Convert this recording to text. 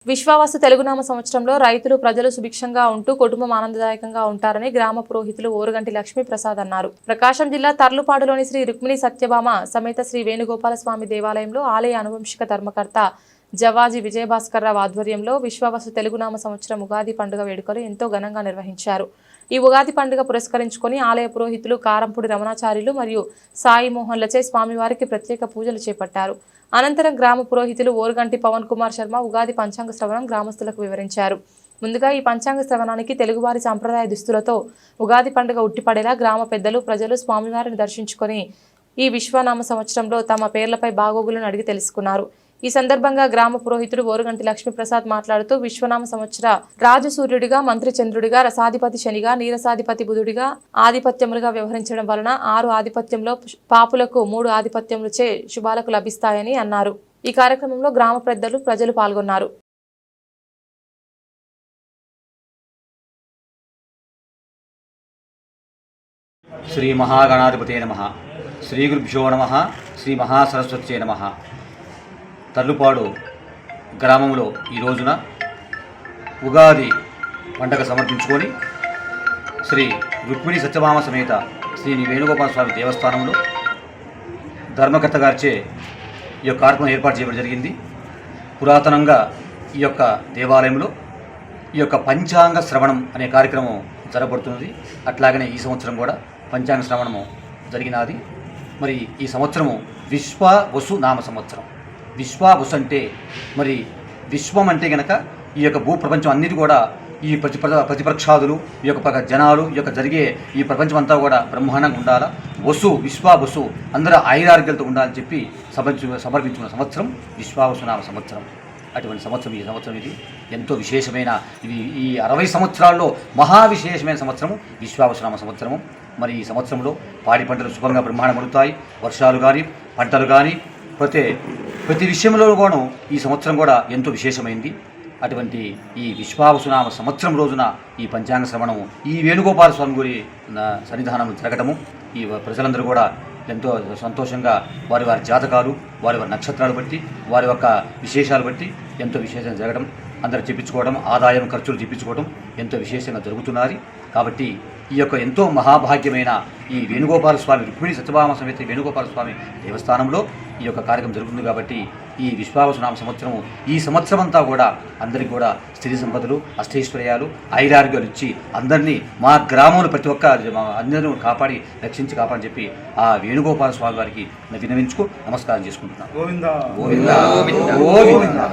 విశ్వావసు తెలుగునామ సంవత్సరంలో రైతులు ప్రజలు సుభిక్షంగా ఉంటూ కుటుంబం ఆనందదాయకంగా ఉంటారని గ్రామ పురోహితులు ఓరుగంటి లక్ష్మీ ప్రసాద్ అన్నారు. ప్రకాశం జిల్లా తర్లుపాడులోని శ్రీ రుక్మిణి సత్యభామ సమేత శ్రీ వేణుగోపాల స్వామి దేవాలయంలో ఆలయ అనువంశిక ధర్మకర్త జవాజీ విజయభాస్కర్రావు ఆధ్వర్యంలో విశ్వావసు తెలుగునామ సంవత్సరం ఉగాది పండుగ వేడుకలు ఎంతో ఘనంగా నిర్వహించారు. ఈ ఉగాది పండుగ పురస్కరించుకొని ఆలయ పురోహితులు కారంపూడి రమణాచార్యులు మరియు సాయి మోహన్లచే స్వామివారికి ప్రత్యేక పూజలు చేపట్టారు. అనంతరం గ్రామ పురోహితులు ఓరుగంటి పవన్ కుమార్ శర్మ ఉగాది పంచాంగ శ్రవణం గ్రామస్తులకు వివరించారు. ముందుగా ఈ పంచాంగ శ్రవణానికి తెలుగువారి సంప్రదాయ దుస్తులతో ఉగాది పండుగ ఉట్టిపడేలా గ్రామ పెద్దలు ప్రజలు స్వామివారిని దర్శించుకొని ఈ విశ్వనామ సంవత్సరంలో తమ పేర్లపై బాగోగులను అడిగి తెలుసుకున్నారు. ఈ సందర్భంగా గ్రామ పురోహితుడు ఓరుగంటి లక్ష్మీప్రసాద్ మాట్లాడుతూ విశ్వనామ సంవత్సర రాజు సూర్యుడిగా, మంత్రి చంద్రుడిగా, రసాధిపతి శనిగా, నీరసాధిపతి బుధుడిగా ఆధిపత్యములుగా వ్యవహరించడం వలన 6 ఆధిపత్యంలో పాపులకు 3 ఆధిపత్యములచే శుభాలకు లభిస్తాయని అన్నారు. ఈ కార్యక్రమంలో గ్రామ పెద్దలు ప్రజలు పాల్గొన్నారు. శ్రీ మహాగణాధిపతే నమః. శ్రీ గురుభ్యో నమః. శ్రీ మహాసరస్వత్యే నమః. తర్లుపాడు గ్రామంలో ఈ రోజున ఉగాది పండగ సమర్పించుకొని శ్రీ రుక్మిణి సత్యభామ సమేత శ్రీ వేణుగోపాల స్వామి దేవస్థానంలో ధర్మకర్త గారిచే ఈ యొక్క కార్యక్రమం ఏర్పాటు చేయడం జరిగింది. పురాతనంగా ఈ యొక్క దేవాలయంలో ఈ యొక్క పంచాంగ శ్రవణం అనే కార్యక్రమం జరగబడుతున్నది. అట్లాగనే ఈ సంవత్సరం కూడా పంచాంగ శ్రవణము జరిగినది. మరి ఈ సంవత్సరము విశ్వవసు నామ సంవత్సరం. విశ్వవసు అంటే మరి విశ్వం అంటే గనక ఈ యొక్క భూప్రపంచం అన్నిటి కూడా ఈ ప్రతిపక్షాదులు ఈ యొక్క జనాలు ఈ యొక్క జరిగే ఈ ప్రపంచం అంతా కూడా బ్రహ్మాండంగా ఉండాలా. వసు విశ్వవసు అందరూ ఆయురారోగ్యాలతో ఉండాలని చెప్పి సమర్పించుకున్న సంవత్సరం విశ్వవసు నామ సంవత్సరం. అటువంటి సంవత్సరం ఈ సంవత్సరం ఇది ఎంతో విశేషమైన ఈ 60 సంవత్సరాల్లో మహా విశేషమైన సంవత్సరము విశ్వవసునామ సంవత్సరము. మరి ఈ సంవత్సరంలో పాడి పంటలు శుభంగా బ్రహ్మాండం పడుతాయి. వర్షాలు కానీ పంటలు కానీ ప్రతి విషయంలో కూడా ఈ సంవత్సరం కూడా ఎంతో విశేషమైంది. అటువంటి ఈ విశ్వవసునామ సంవత్సరం రోజున ఈ పంచాంగ శ్రవణము ఈ వేణుగోపాల స్వామి గురి సన్నిధానం జరగటము ఈ ప్రజలందరూ కూడా ఎంతో సంతోషంగా వారి జాతకాలు వారి నక్షత్రాలు బట్టి వారి యొక్క విశేషాలు బట్టి ఎంతో విశేషంగా జరగడం, అందరూ చెప్పించుకోవడం, ఆదాయం ఖర్చులు చెప్పించుకోవడం ఎంతో విశేషంగా జరుగుతున్నది. కాబట్టి ఈ యొక్క ఎంతో మహాభాగ్యమైన ఈ వేణుగోపాల స్వామి రుక్మిణి సత్యభామ సమేత వేణుగోపాల స్వామి దేవస్థానంలో ఈ యొక్క కార్యక్రమం జరుగుతుంది. కాబట్టి ఈ విశ్వవసునామ సంవత్సరము ఈ సంవత్సరం అంతా కూడా అందరికీ కూడా స్త్రీ సంపదలు, అష్టైశ్వర్యాలు, ఐరారోగ్యాలు ఇచ్చి అందరినీ మా గ్రామంలో ప్రతి ఒక్క అందరూ రక్షించి చెప్పి ఆ వేణుగోపాల స్వామి వారికి విన్నవించుకు నమస్కారం చేసుకుంటున్నాను. గోవిందా గోవిందా గోవిందా.